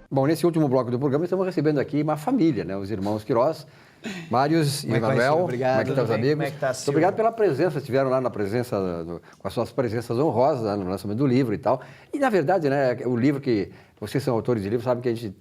Bom, nesse último bloco do programa, estamos recebendo aqui uma família, né? Os irmãos Queiroz, Mários e Emanuel. Obrigado. Como é que estão os amigos? Como é que tá, Muito obrigado pela presença, estiveram lá na presença, com as suas presenças honrosas, lá no lançamento do livro e tal. E, na verdade, né, o livro que vocês são autores de livro, sabem que a gente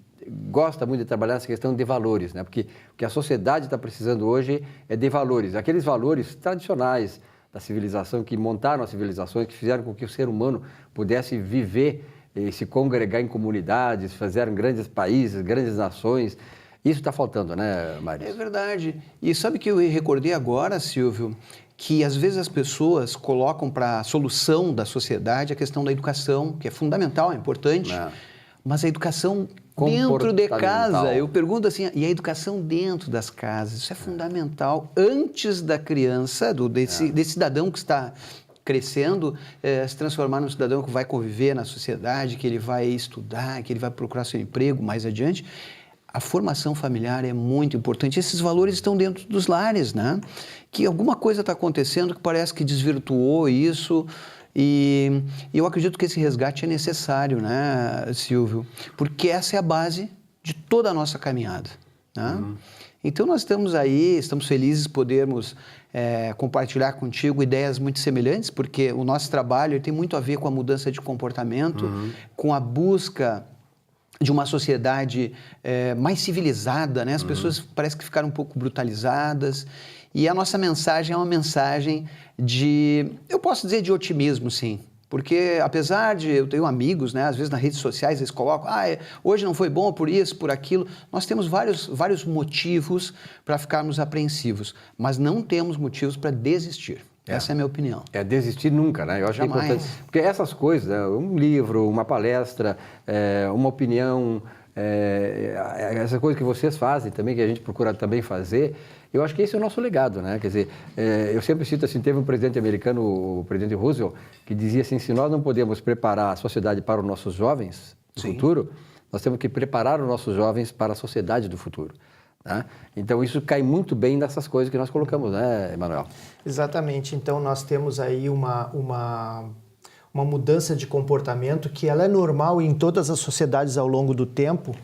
gosta muito de trabalhar essa questão de valores, né? Porque o que a sociedade está precisando hoje é de valores, aqueles valores tradicionais da civilização, que montaram as civilizações, que fizeram com que o ser humano pudesse viver e se congregar em comunidades, fizeram grandes países, grandes nações. Isso está faltando, né, Mário? É verdade. E sabe que eu recordei agora, Silvio, que às vezes as pessoas colocam para a solução da sociedade a questão da educação, que é fundamental, é importante, mas a educação dentro de casa. Eu pergunto assim, e a educação dentro das casas? Isso é fundamental antes da criança, desse cidadão que está crescendo, se transformar num cidadão que vai conviver na sociedade, que ele vai estudar, que ele vai procurar seu emprego mais adiante. A formação familiar é muito importante. Esses valores estão dentro dos lares, né? Que alguma coisa está acontecendo que parece que desvirtuou isso. E eu acredito que esse resgate é necessário, né, Silvio? Porque essa é a base de toda a nossa caminhada, né? Então, nós estamos aí, estamos felizes de podermos compartilhar contigo ideias muito semelhantes, porque o nosso trabalho tem muito a ver com a mudança de comportamento, com a busca de uma sociedade mais civilizada, né? As pessoas parece que ficaram um pouco brutalizadas. E a nossa mensagem é uma mensagem eu posso dizer de otimismo, sim. Porque, apesar de eu tenho amigos, né, às vezes nas redes sociais eles colocam, hoje não foi bom por isso, por aquilo. Nós temos vários motivos para ficarmos apreensivos, mas não temos motivos para desistir. Essa é a minha opinião. Desistir nunca, né? Eu acho Jamais. que é importante. Porque essas coisas, né, um livro, uma palestra, uma opinião, essa coisa que vocês fazem também, que a gente procura também fazer, eu acho que esse é o nosso legado, né? Quer dizer, eu sempre cito assim, teve um presidente americano, o presidente Roosevelt, que dizia assim, se nós não podemos preparar a sociedade para os nossos jovens do futuro, nós temos que preparar os nossos jovens para a sociedade do futuro. Né? Então, isso cai muito bem nessas coisas que nós colocamos, né, Emanuel? Exatamente. Então, nós temos aí uma mudança de comportamento que ela é normal em todas as sociedades ao longo do tempo,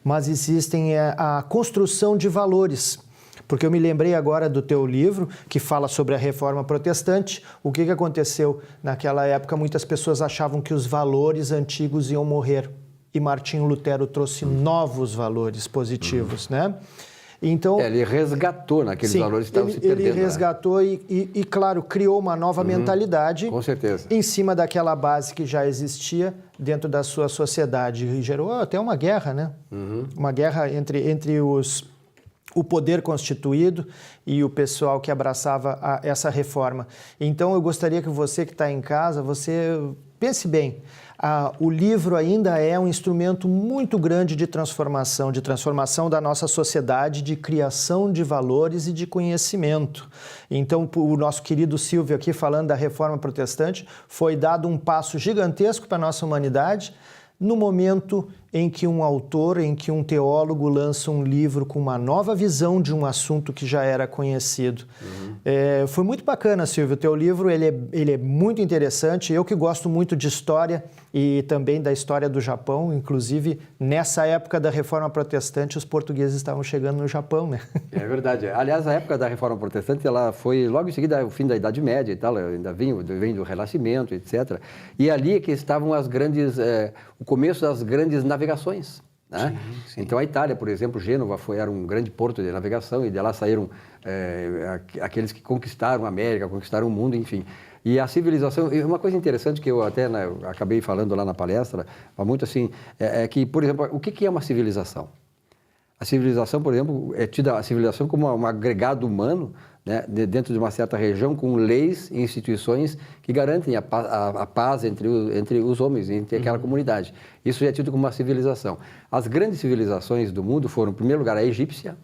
mas existem a construção de valores. Porque eu me lembrei agora do teu livro, que fala sobre a Reforma Protestante. O que aconteceu? Naquela época, muitas pessoas achavam que os valores antigos iam morrer. E Martinho Lutero trouxe novos valores positivos, né? Então, ele resgatou naqueles valores que estavam se perdendo. Ele resgatou e, claro, criou uma nova mentalidade. Com certeza. Em cima daquela base que já existia dentro da sua sociedade. E gerou até uma guerra, né? Uma guerra entre o poder constituído e o pessoal que abraçava essa reforma. Então, eu gostaria que você que está em casa, você pense bem. O livro ainda é um instrumento muito grande de transformação da nossa sociedade, de criação de valores e de conhecimento. Então, o nosso querido Silvio aqui falando da Reforma Protestante, foi dado um passo gigantesco para a nossa humanidade, no momento em que um autor, em que um teólogo lança um livro com uma nova visão de um assunto que já era conhecido. Foi muito bacana, Silvio. O teu livro ele é muito interessante. Eu que gosto muito de história e também da história do Japão, inclusive nessa época da Reforma Protestante, os portugueses estavam chegando no Japão, né? É verdade. Aliás, a época da Reforma Protestante, ela foi logo em seguida o fim da Idade Média e tal, ainda vem do Renascimento, etc. E ali é que estavam as grandes, o começo das grandes navegações. Né? Sim. Então, a Itália, por exemplo, Gênova era um grande porto de navegação e de lá saíram aqueles que conquistaram a América, conquistaram o mundo, enfim. E a civilização, uma coisa interessante que eu até eu acabei falando lá na palestra, muito assim, é que, por exemplo, o que é uma civilização? A civilização, por exemplo, é tida a civilização como um agregado humano, né, dentro de uma certa região, com leis e instituições que garantem a paz entre os homens, entre aquela comunidade. Isso é tido como uma civilização. As grandes civilizações do mundo foram, em primeiro lugar, a egípcia,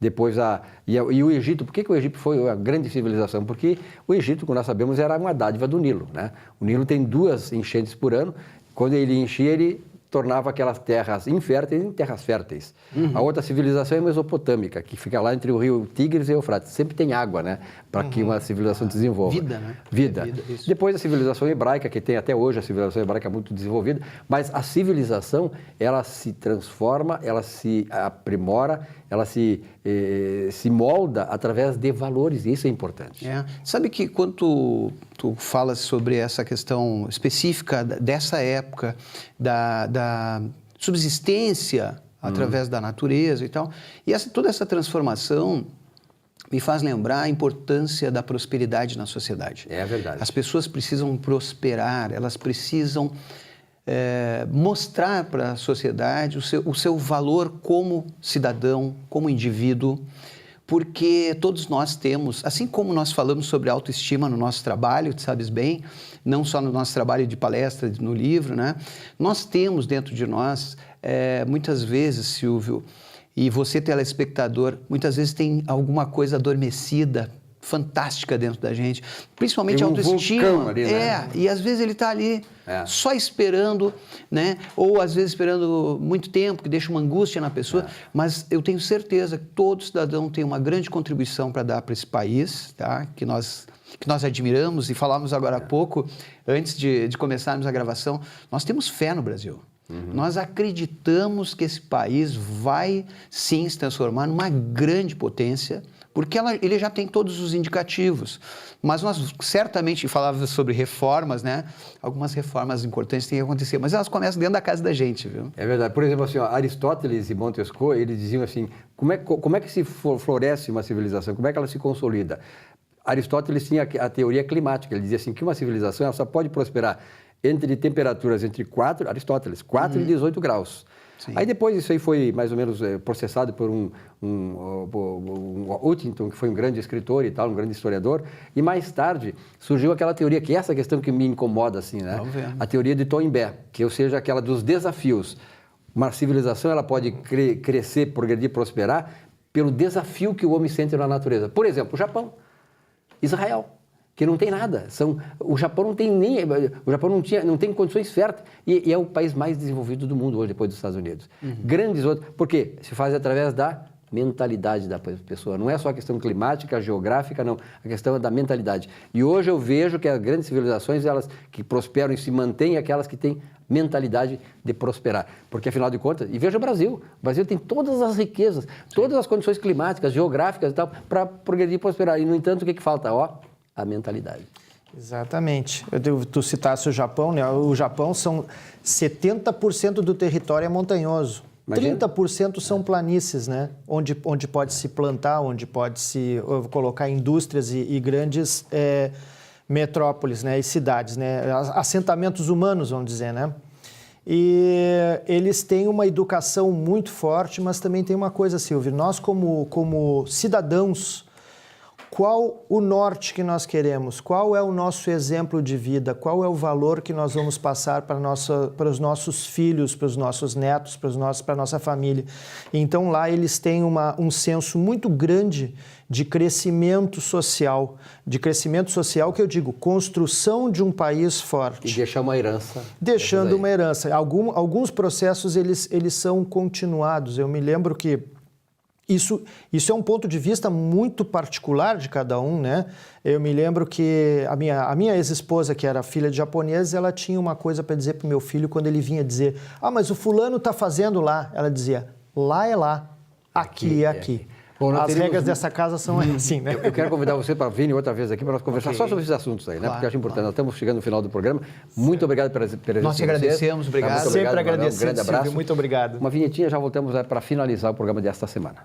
depois e o Egito. Por que o Egito foi uma grande civilização? Porque o Egito, como nós sabemos, era uma dádiva do Nilo. Né? O Nilo tem 2 enchentes por ano. Quando ele enchia, ele tornava aquelas terras inférteis em terras férteis. A outra civilização é a mesopotâmica, que fica lá entre o rio Tigres e o Eufrates. Sempre tem água, né? Para que uma civilização desenvolva. Vida, né? Vida. Isso. Depois a civilização hebraica, que tem até hoje a civilização hebraica muito desenvolvida, mas a civilização, ela se transforma, ela se aprimora, ela se molda através de valores, e isso é importante. Sabe que quando tu falas sobre essa questão específica dessa época, da subsistência através da natureza e tal, e toda essa transformação me faz lembrar a importância da prosperidade na sociedade. É verdade. As pessoas precisam prosperar, elas precisam mostrar para a sociedade o seu valor como cidadão, como indivíduo, porque todos nós temos, assim como nós falamos sobre autoestima no nosso trabalho, tu sabes bem, não só no nosso trabalho de palestra, no livro, né? Nós temos dentro de nós, muitas vezes, Silvio, e você, telespectador, muitas vezes tem alguma coisa adormecida, fantástica dentro da gente, principalmente a autoestima. Vulcão ali, né? E às vezes ele está ali só esperando, né? Ou às vezes esperando muito tempo, que deixa uma angústia na pessoa, mas eu tenho certeza que todo cidadão tem uma grande contribuição para dar para esse país, tá? Que nós admiramos e falamos agora há pouco, antes de começarmos a gravação, nós temos fé no Brasil. Nós acreditamos que esse país vai sim se transformar numa grande potência, porque ele já tem todos os indicativos. Mas nós certamente falávamos sobre reformas, né? Algumas reformas importantes têm que acontecer, mas elas começam dentro da casa da gente, viu? É verdade. Por exemplo, assim, Aristóteles e Montesquieu, eles diziam assim, como é que se floresce uma civilização? Como é que ela se consolida? Aristóteles tinha a teoria climática. Ele dizia assim que uma civilização ela só pode prosperar entre temperaturas entre 4 e 18 graus. Sim. Aí depois isso aí foi mais ou menos processado por um Huntington, que foi um grande escritor e tal, um grande historiador, e mais tarde surgiu aquela teoria, que é essa questão que me incomoda, assim, né? A teoria de Toynbee, que ou seja, aquela dos desafios. Uma civilização ela pode crescer, progredir, prosperar pelo desafio que o homem sente na natureza. Por exemplo, o Japão, Israel, que não tem nada. O Japão não tem não tem condições férteis e é o país mais desenvolvido do mundo hoje, depois dos Estados Unidos. Grandes outros, porque se faz através da mentalidade da pessoa. Não é só a questão climática, geográfica, não. A questão é da mentalidade. E hoje eu vejo que as grandes civilizações, elas que prosperam e se mantêm, aquelas que têm mentalidade de prosperar. Porque, afinal de contas, e veja o Brasil tem todas as riquezas, todas as condições climáticas, geográficas e tal, para progredir e prosperar. E, no entanto, o que falta? A mentalidade. Exatamente. Tu citaste o Japão, né? O Japão são 70% do território é montanhoso. Imagina. 30% são planícies, né? Onde pode se plantar, onde pode se colocar indústrias e grandes metrópoles, né? E cidades, né? Assentamentos humanos, vamos dizer, né? E eles têm uma educação muito forte, mas também tem uma coisa, Silvio, nós como cidadãos, qual o norte que nós queremos? Qual é o nosso exemplo de vida? Qual é o valor que nós vamos passar para os nossos filhos, para os nossos netos, para a nossa família? Então, lá eles têm um senso muito grande de crescimento social. De crescimento social que eu digo, construção de um país forte. E deixar uma herança. Deixando uma herança. Alguns processos, eles são continuados. Eu me lembro que isso é um ponto de vista muito particular de cada um, né? Eu me lembro que a minha ex-esposa, que era filha de japonês, ela tinha uma coisa para dizer para o meu filho quando ele vinha dizer: mas o fulano está fazendo lá. Ela dizia: lá é lá, aqui é aqui. Bom, as regras dessa casa são assim, né? Eu quero convidar você para vir outra vez aqui para nós conversar só sobre esses assuntos aí, né? Claro, porque eu acho importante. Nós estamos chegando no final do programa. Muito obrigado pela presença. Nós te agradecemos, obrigado. Sempre agradecemos, um grande abraço. Silvio, muito obrigado. Uma vinhetinha, já voltamos para finalizar o programa desta semana.